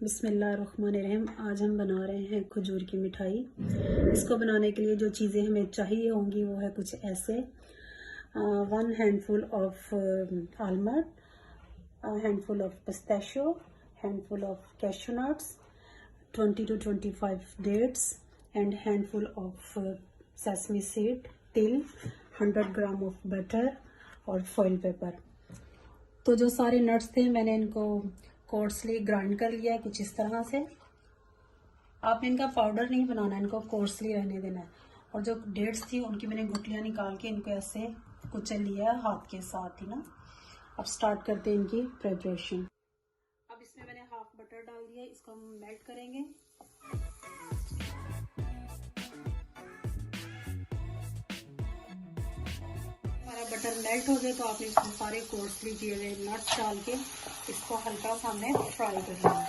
बिस्मिल्लाहिर्रहमानिर्रहीम। आज हम बना रहे हैं खजूर की मिठाई। इसको बनाने के लिए जो चीज़ें हमें चाहिए होंगी वो है कुछ ऐसे: 1 handful of almond, handful of pistachio, handful of cashew nuts, 20 to 25 dates and handful of sesame seed, तिल, 100 ग्राम ऑफ बटर और फॉइल पेपर। तो जो सारे नट्स थे मैंने इनको कोर्सली ग्राइंड कर लिया है कुछ इस तरह से। आपने इनका पाउडर नहीं बनाना है, इनको कोर्सली रहने देना है। और जो डेट्स थी उनकी मैंने गुठलियाँ निकाल के इनको ऐसे कुचल लिया है हाथ के साथ ही ना। अब स्टार्ट करते हैं इनकी प्रिपरेशन। अब इसमें मैंने हाफ बटर डाल दिया, इसको हम मेल्ट करेंगे। हमारा बटर मेल्ट हो गया तो आपने इसमें सारे कोर्सली किए हुए नट्स डाल के इसको हल्का सा हमने फ्राई करना है,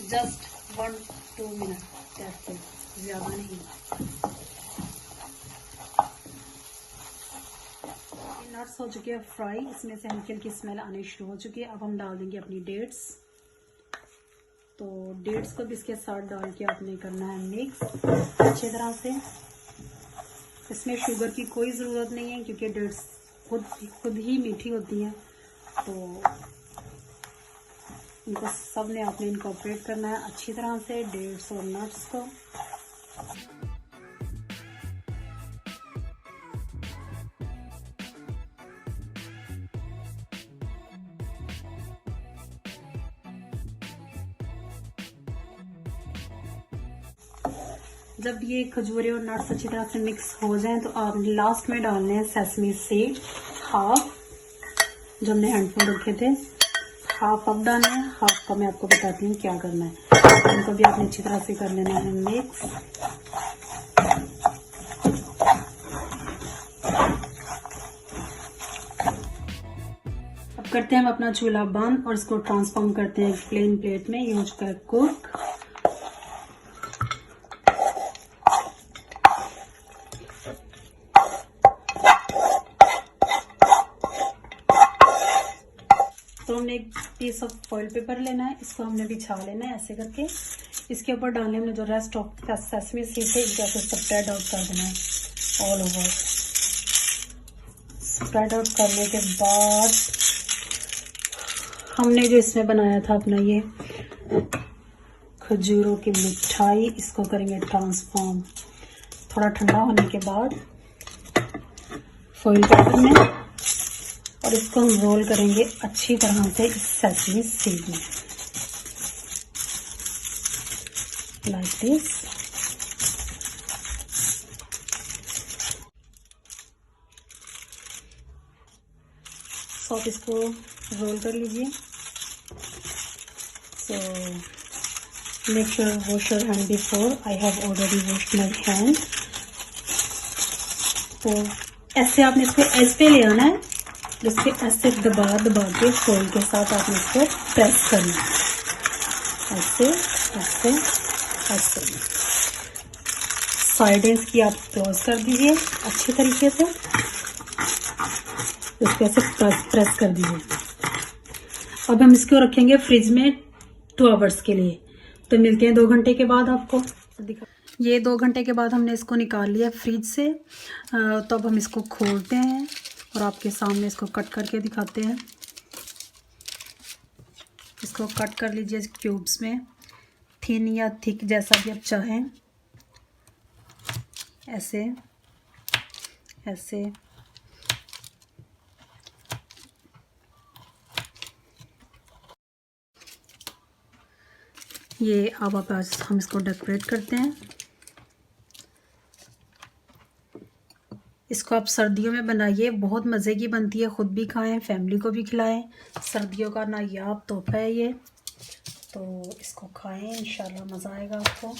जस्ट 1-2 मिनट, ऐसे ज़्यादा नहीं। नट्स हो चुके हैं फ्राई, इसमें से हल्की हल्की स्मेल आनी शुरू हो चुकी है। अब हम डाल देंगे अपनी डेट्स। तो डेट्स को भी इसके साथ डाल के आपने करना है मिक्स अच्छी तरह से। इसमें शुगर की कोई ज़रूरत नहीं है क्योंकि डेट्स खुद ही मीठी होती हैं। तो इनको सब ने आपने इनकॉर्पोरेट करना है अच्छी तरह से डेट्स और नट्स को। जब ये खजूरें और नट्स अच्छी तरह से मिक्स हो जाएं तो आप लास्ट में डालने हैं सेसमी सीड हाफ, जो हमने हैंडफुल रखे थे। हाफ अब डालना है, हाफ का मैं आपको बताती हूँ क्या करना है। इनको भी आपने अच्छी तरह से कर लेना है मिक्स। अब करते हैं हम अपना चूल्हा बंद और इसको ट्रांसफॉर्म करते हैं प्लेन प्लेट में। ये हो चुका है कुक। तो हमने एक पीस ऑफ फॉइल पेपर लेना है, इसको हमने बिछा लेना है ऐसे करके। इसके ऊपर डालने हमने जो रेस्ट ऑफ सेसमी सीड है इनको ऐसे स्प्रेड आउट कर देना है ऑल ओवर। स्प्रेड आउट करने के बाद हमने जो इसमें बनाया था अपना ये खजूरों की मिठाई, इसको करेंगे ट्रांसफॉर्म थोड़ा ठंडा होने के बाद फॉइल पेपर में, और इसको हम रोल करेंगे अच्छी तरह से इस सेसमी सीड में, लाइक दिस। सो आप इसको रोल कर लीजिए। So make sure wash your hand before. I have already washed my hand. तो ऐसे आपने इसको एज पे ले आना है, जिसके ऐसे दबा के फॉइल के साथ आपने इसको प्रेस करना है ऐसे ऐसे ऐसे। साइडें की आप क्लोज कर दीजिए अच्छी तरीके से, इसको ऐसे प्रेस कर दीजिए। अब हम इसको रखेंगे फ्रिज में 2 आवर्स के लिए। तो मिलते हैं 2 घंटे के बाद आपको। ये 2 घंटे के बाद हमने इसको निकाल लिया फ्रिज से। तो अब हम इसको खोलते हैं और आपके सामने इसको कट करके दिखाते हैं। इसको कट कर लीजिए क्यूब्स में, थिन या थिक जैसा भी आप चाहें, ऐसे ऐसे। ये अब हम इसको डेकोरेट करते हैं। इसको आप सर्दियों में बनाइए, बहुत मज़े की बनती है। ख़ुद भी खाएं, फैमिली को भी खिलाएं। सर्दियों का नायाब तोहफा है ये, तो इसको खाएं, इंशाल्लाह मज़ा आएगा आपको।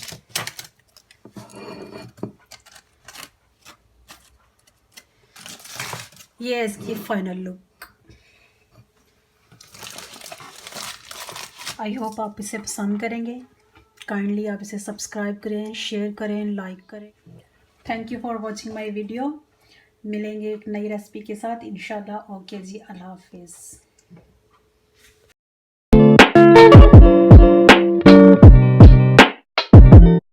ये है इसकी फाइनल लुक। आई होप आप इसे पसंद करेंगे। काइंडली आप इसे सब्सक्राइब करें, शेयर करें, लाइक करें। Thank you for watching my video. मिलेंगे एक नई रेसिपी के साथ इंशाल्लाह। ओके जी, अल्लाह हाफिज़।